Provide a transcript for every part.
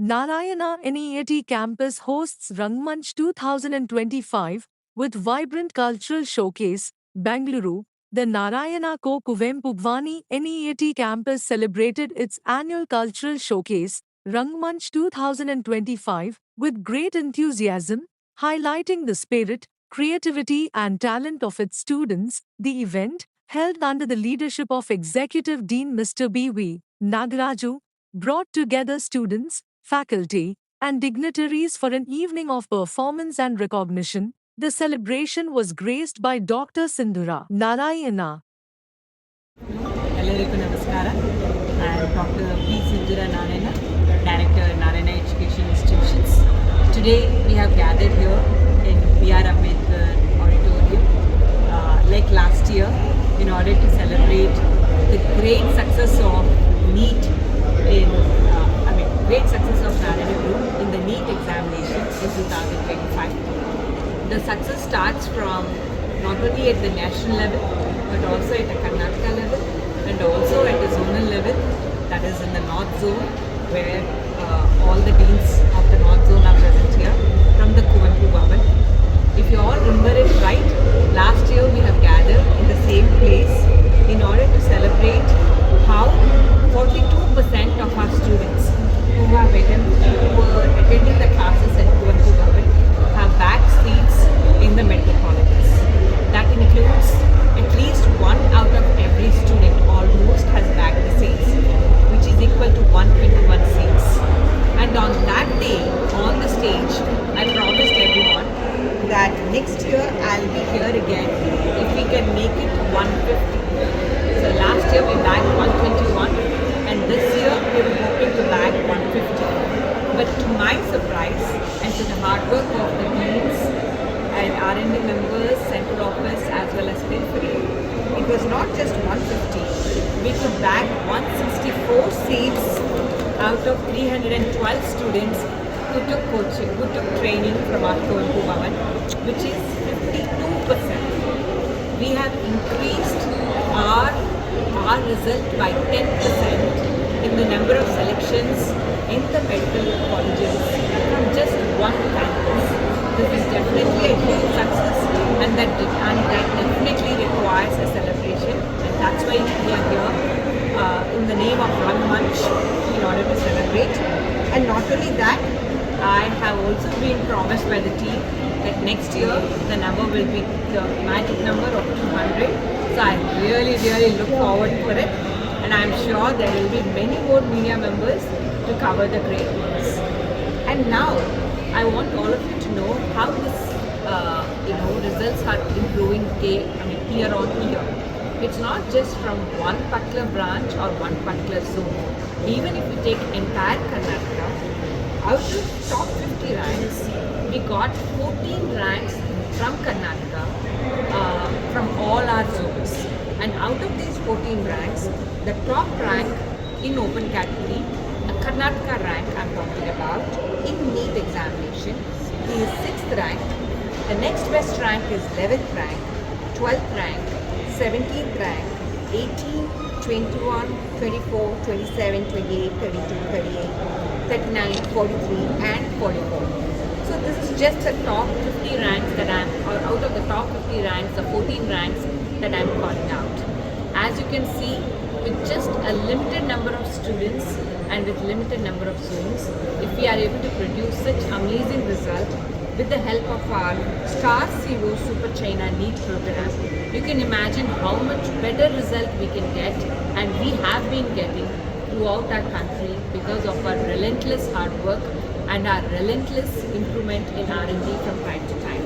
Narayana NEAT campus hosts Rangmanch 2025 with vibrant cultural showcase, Bengaluru. The Narayana Ko Kuvempu Bhwani NEAT campus celebrated its annual cultural showcase, Rangmanch 2025, with great enthusiasm, highlighting the spirit, creativity, and talent of its students. The event, held under the leadership of Executive Dean Mr. B.V. Nagaraju, brought together students, faculty, and dignitaries for an evening of performance and recognition. The celebration was graced by Dr. Sindhura Narayana. Hello, Namaskara. I am Dr. P. Sindhura Narayana, Director, Narayana Education Institutions. Today, we have gathered here in B.R. Ambedkar Auditorium, like last year, in order to celebrate the great success of NEET great success of Narayana Group in the NEET examination in 2025. The success starts from not only at the national level, but also at the Karnataka level, and also at the zonal level, that is in the North Zone, where all the deans of the North Zone are present here from the Kuvempu Bhavan. If you all remember it right, last year we have gathered in the same place in order to celebrate how 42% of our students who were attending the classes at Kuvempu Bhavan have bagged seats in the medical colleges. That includes at least one out of every student almost has bagged the seats, which is equal to 121 seats. And on that day, on the stage, I promised everyone that next year I'll be here again if we can make it 150. So last year we bagged 121, and this year we were hoping to bag 150. But to my surprise and to the hard work of the deans and R&D members, central office as well as periphery, it was not just 150. We could bag 164 seats out of 312 students who took coaching, who took training from our Kuvempu Bhavan, which is 52%. We have increased our result by 10% in the number of selections in the medical colleges from just one campus. This is definitely a huge success, and that definitely requires a celebration, and that's why we are here in the name of Rangmanch in order to celebrate. And not only that, I have also been promised by the team that next year the number will be the magic number of 200. So I really look forward for it, and I'm sure there will be many more media members to cover the great news. And now I want all of you to know how this results are improving year on year. It's not just from one particular branch or one particular zone. Even if you take entire Karnataka, out of top 50 ranks, we got 14 ranks from Karnataka, from all our zones. And out of these 14 ranks, the top rank in open category, a Karnataka rank I'm talking about, in NEET examination, is 6th rank. The next best rank is 11th rank, 12th rank, 17th rank, 18, 21, 24, 27, 28, 32, 38, 39, 43, and 44. So this is just the top 50 ranks that out of the top 50 ranks, the 14 ranks that I'm calling out. As you can see, with just a limited number of students and with limited number of zones, if we are able to produce such amazing result with the help of our Star Zero Super China NEET program, you can imagine how much better result we can get, and we have been getting throughout our country because of our relentless hard work and our relentless improvement in R&D from time to time.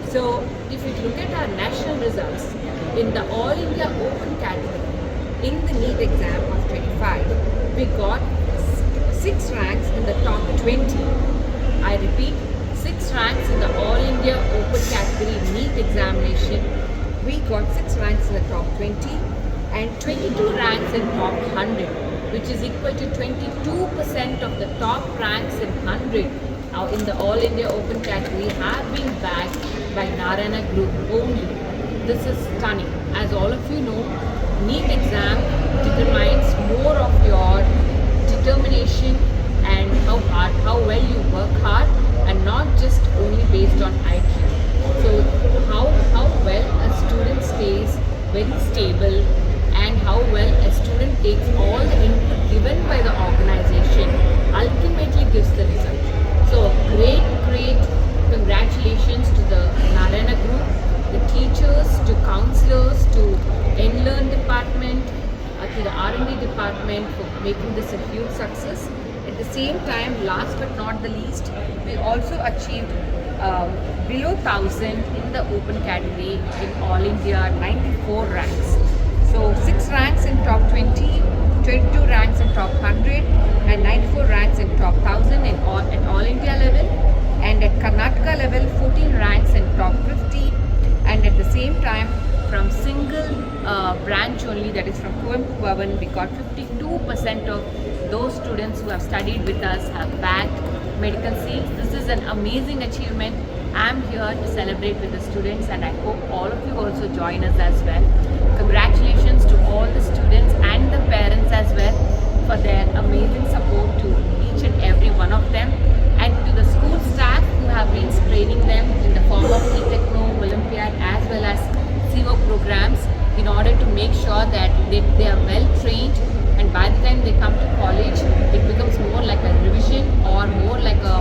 So if you look at our national results, in the All India Open category, in the NEET exam of 25, we got 6 ranks in the top 20. I repeat, 6 ranks in the All India Open category NEET examination. We got 6 ranks in the top 20 and 22 ranks in top 100, which is equal to 22% of the top ranks in 100 in the All India Open category have been bagged by Narayana Group only. This is stunning. As all of you know, NEET exam determines more of your determination and how department for making this a huge success. At the same time, last but not the least, we also achieved below 1000 in the open category in All India, 94 ranks. So 6 ranks in top 20, 22 ranks in top 100 and 94 ranks in top 1000 at All India level, and at Karnataka level 14 ranks in top 50, and at the same time from single branch only, that is from Kuvempu Bhavan, we got 52% of those students who have studied with us have bagged medical seats. This is an amazing achievement. I am here to celebrate with the students, and I hope all of you also join us as well. Congratulations to all the students and the parents as well for their amazing support to each and every one of them, and to the school staff who have been training them in the form of e-techno, Olympiad as well as CO programs in order to make sure that they are well trained, and by the time they come to college it becomes more like a revision or more like a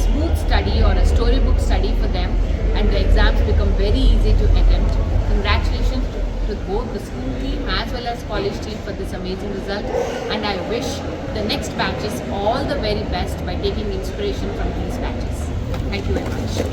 smooth study or a storybook study for them, and the exams become very easy to attempt. Congratulations to both the school team as well as college team for this amazing result, and I wish the next batches all the very best by taking inspiration from these batches. Thank you very much.